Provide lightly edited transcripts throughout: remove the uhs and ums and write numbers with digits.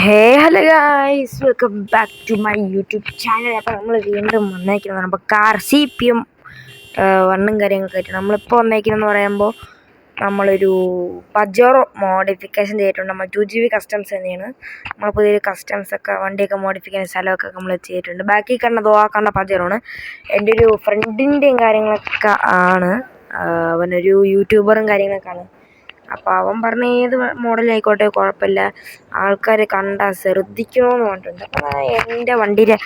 Hey hello guys, welcome back to my YouTube channel. അപ്പോൾ നമ്മൾ വീണ്ടും വന്നേക്കുന്നത് അപ്പോൾ കാർ CPM വണ്ണും കാര്യങ്ങളൊക്കെ ആയിട്ട് നമ്മളിപ്പോൾ വന്നേക്കുന്നതെന്ന് പറയുമ്പോൾ നമ്മളൊരു പജറോ മോഡിഫിക്കേഷൻ ചെയ്തിട്ടുണ്ട്. നമ്മൾ 2GB കസ്റ്റംസ് തന്നെയാണ്. നമ്മൾ പുതിയൊരു കസ്റ്റംസൊക്കെ വണ്ടിയൊക്കെ മോഡിഫിക്കാൻ സ്ഥലമൊക്കെ നമ്മൾ ചെയ്തിട്ടുണ്ട്. ബാക്കി കണ്ടതോ ആ കണ്ട പജറോണ്. എൻ്റെ ഒരു ഫ്രണ്ടിൻ്റെയും കാര്യങ്ങളൊക്കെ ആണ്. അവനൊരു യൂട്യൂബറും കാര്യങ്ങളൊക്കെയാണ്. അപ്പോൾ അവൻ പറഞ്ഞ ഏത് മോഡലായിക്കോട്ടെ കുഴപ്പമില്ല, ആൾക്കാർ കണ്ടാൽ ശ്രദ്ധിക്കണമെന്ന് പറഞ്ഞിട്ടുണ്ട്. അപ്പോൾ എൻ്റെ വണ്ടിയുടെ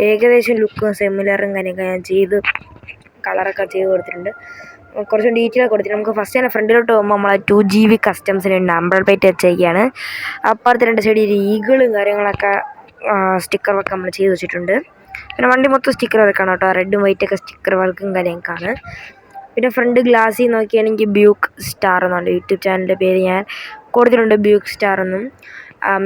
ഏകദേശം ലുക്കും സിമിലറും കാര്യമൊക്കെ ഞാൻ ചെയ്ത് കളറൊക്കെ ചെയ്ത് കൊടുത്തിട്ടുണ്ട്. കുറച്ച് ഡീറ്റെയിൽ കൊടുത്തിട്ടുണ്ട്. നമുക്ക് ഫസ്റ്റ് തന്നെ ഫ്രണ്ടിലോട്ട് പോകുമ്പോൾ നമ്മൾ 2GB കസ്റ്റംസിന് നമ്പർ പ്ലേറ്റ് വെച്ചേക്കാണ്. അപ്പുറത്തെ രണ്ട് സൈഡിൽ ഈഗിളും കാര്യങ്ങളൊക്കെ സ്റ്റിക്കർ വർക്ക് നമ്മൾ ചെയ്ത് വെച്ചിട്ടുണ്ട്. പിന്നെ വണ്ടി മൊത്തം സ്റ്റിക്കർ വർക്കാണ് കേട്ടോ, റെഡും വൈറ്റൊക്കെ സ്റ്റിക്കർ വർക്കും കാര്യങ്ങളൊക്കെയാണ്. പിന്നെ ഫ്രണ്ട് ഗ്ലാസ്സിൽ നോക്കിയാണെങ്കിൽ ബ്യൂക്ക് സ്റ്റാർ എന്നുണ്ട് യൂട്യൂബ് ചാനലിൻ്റെ പേര് ഞാൻ കൊടുത്തിട്ടുണ്ട്, ബ്യൂക്ക് സ്റ്റാർ എന്നും.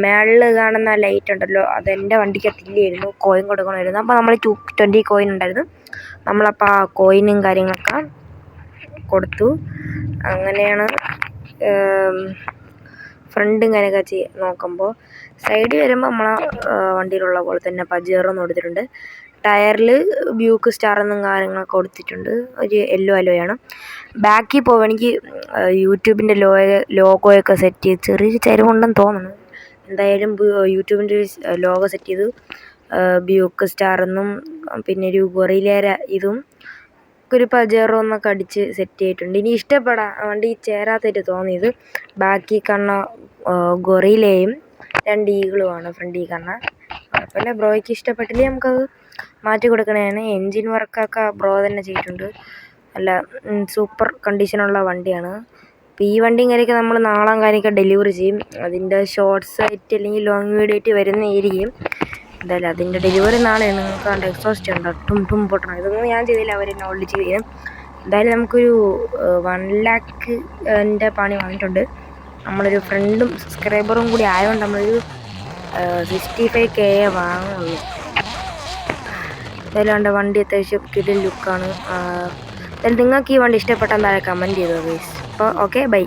മേളിൽ കാണുന്ന ലൈറ്റ് ഉണ്ടല്ലോ, അതെൻ്റെ വണ്ടിക്കകത്തില്ലായിരുന്നു, കോയിൻ കൊടുക്കണമായിരുന്നു. അപ്പോൾ നമ്മൾ 220 കോയിൻ ഉണ്ടായിരുന്നു. നമ്മളപ്പോൾ ആ കോയിനും കാര്യങ്ങളൊക്കെ കൊടുത്തു. അങ്ങനെയാണ് ഫ്രണ്ടും കാര്യമൊക്കെ നോക്കുമ്പോൾ. സൈഡിൽ വരുമ്പോൾ നമ്മളെ വണ്ടിയിലുള്ള പോലെ തന്നെ പജേറൊന്നും കൊടുത്തിട്ടുണ്ട്. ടയറിൽ ബ്യൂക്ക് സ്റ്റാർ എന്നും കാര്യങ്ങളൊക്കെ കൊടുത്തിട്ടുണ്ട്. ഒരു യെല്ലോ അലോയാണ്. ബാക്കിൽ പോവുകയാണെങ്കിൽ യൂട്യൂബിൻ്റെ ലോഗോയൊക്കെ സെറ്റ് ചെയ്ത് ചെറിയൊരു ചരിവുണ്ടെന്ന് തോന്നുന്നു. എന്തായാലും യൂട്യൂബിൻ്റെ ഒരു ലോഗോ സെറ്റ് ചെയ്തു, ബ്യൂക്ക് സ്റ്റാർ എന്നും പിന്നെ ഒരു ഗൊറിലേര ഇതും ഒരു പജേറോ എന്നൊക്കെ അടിച്ച് സെറ്റ് ചെയ്തിട്ടുണ്ട്. ഇനി ഇഷ്ടപ്പെടാം വണ്ടി ചേരാത്തായിട്ട് തോന്നിയത് ബാക്കി കാണുന്ന ഗൊറിലയും 2 ഈഗിളുമാണ് ഫ്രണ്ടിൽ കാണുന്ന. കുഴപ്പമില്ല, ബ്രോയ്ക്ക് ഇഷ്ടപ്പെട്ടില്ലേ നമുക്കത് മാറ്റി കൊടുക്കണതാണ്. എൻജിൻ വർക്കൊക്കെ ബ്രോ തന്നെ ചെയ്തിട്ടുണ്ട്. നല്ല സൂപ്പർ കണ്ടീഷനുള്ള വണ്ടിയാണ്. അപ്പോൾ ഈ വണ്ടിയും കാര്യമൊക്കെ നമ്മൾ നാളെ കാര്യമൊക്കെ ഡെലിവറി ചെയ്യും. അതിൻ്റെ ഷോർട്ട്സ് ആയിട്ട് അല്ലെങ്കിൽ ലോങ് വീഡിയോ ആയിട്ട് വരുന്നതായിരിക്കും. എന്തായാലും അതിൻ്റെ ഡെലിവറി നാളെയാണ്. നിങ്ങൾക്ക് കണ്ട എക്സോസ്റ്റ് ഉണ്ട്, ടും പൊട്ടണം. ഇതൊന്നും ഞാൻ ചെയ്തില്ല, അവർ എന്നെ ഓൾറെഡി ചെയ്യും. എന്തായാലും നമുക്കൊരു 1 ലാഖിൻ്റെ പണി വന്നിട്ടുണ്ട്. നമ്മളൊരു ഫ്രണ്ടും സബ്സ്ക്രൈബറും കൂടി ആയതുകൊണ്ട് നമ്മളൊരു 65K വാങ്ങുള്ളൂ. എന്തായാലും എൻ്റെ വണ്ടി അത്യാവശ്യം കിടിലൻ ലുക്കാണ്. എന്തായാലും നിങ്ങൾക്ക് ഈ വണ്ടി ഇഷ്ടപ്പെട്ടാൽ താഴെ കമൻറ്റ് ചെയ്തോ ഗൈസ്. അപ്പോൾ ഓക്കെ, ബൈ.